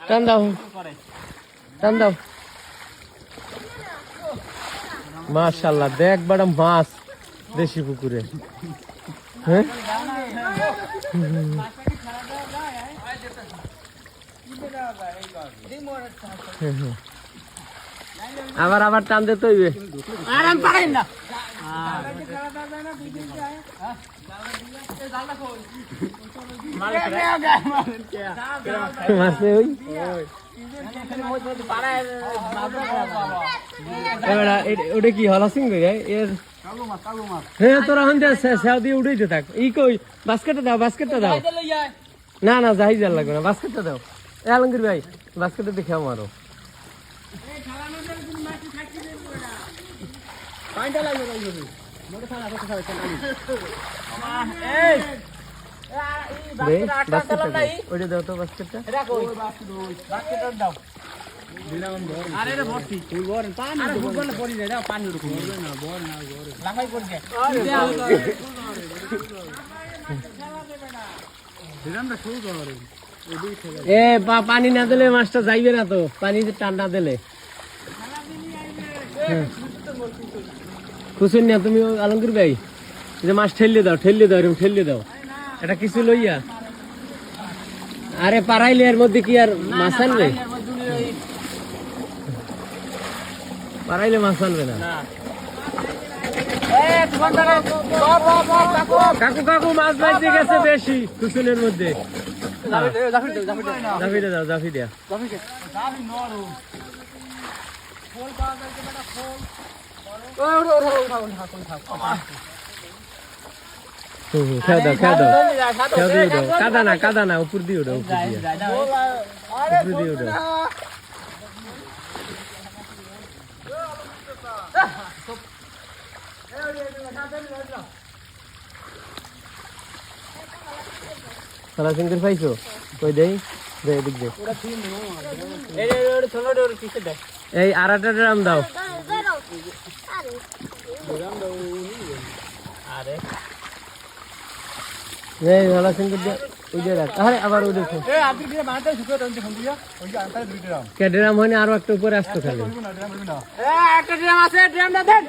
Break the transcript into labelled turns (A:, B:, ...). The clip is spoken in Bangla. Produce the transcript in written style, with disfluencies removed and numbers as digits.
A: টান দাও টান দাও মাশাআল্লাহ দেখ বড় মাছ দেশি পুকুরে হ্যাঁ আবার আবার টান দিতে হইবে
B: আরাম পারেন না
A: মাছে ওই ওটা কি হলা সিং এর হ্যাঁ তোরা হন সেও দিয়ে উঠেইতে থাক ই কই বাস্কেটটা দাও না না যাই যার লাগবে না বাস্কেটটা দাও এ আলমগীর ভাই বাস্কেটটা দেখে আমারও ওইটা দাও তো বাস্কেটটা এ পানি না দিলে মাছটা যাইবে না তো পানি টান না দিলে খুশুন না তুমি আলমগীর ভাই যে মাছ ঠেললে দাও এরকম ঠেললে দাও এটা কিছু লইয়া আরে পারাইলে এর মধ্যে কি আর মাছ আনবে পারাইলে মাছ আনবে না কাকু কাকু মাছ বাজতে গেছে বেশি কুসুনের মধ্যে জাফি দেয়া খেয়ে দাও কাদা না উপর দিয়ে ওটা উপর দিয়ে ওটা সারা সিঙ্গেল পাইছো কই দেই এদিক দে এই আড়াটা ড্রাম দাও এই সারা সিঙ্গেল ওই যে রাখ আরে আবার ওই দেখো কে ড্রাম হয়নি আরো একটা উপরে আসতো খালি
B: একটা ড্রাম আছে ড্রামটা দেন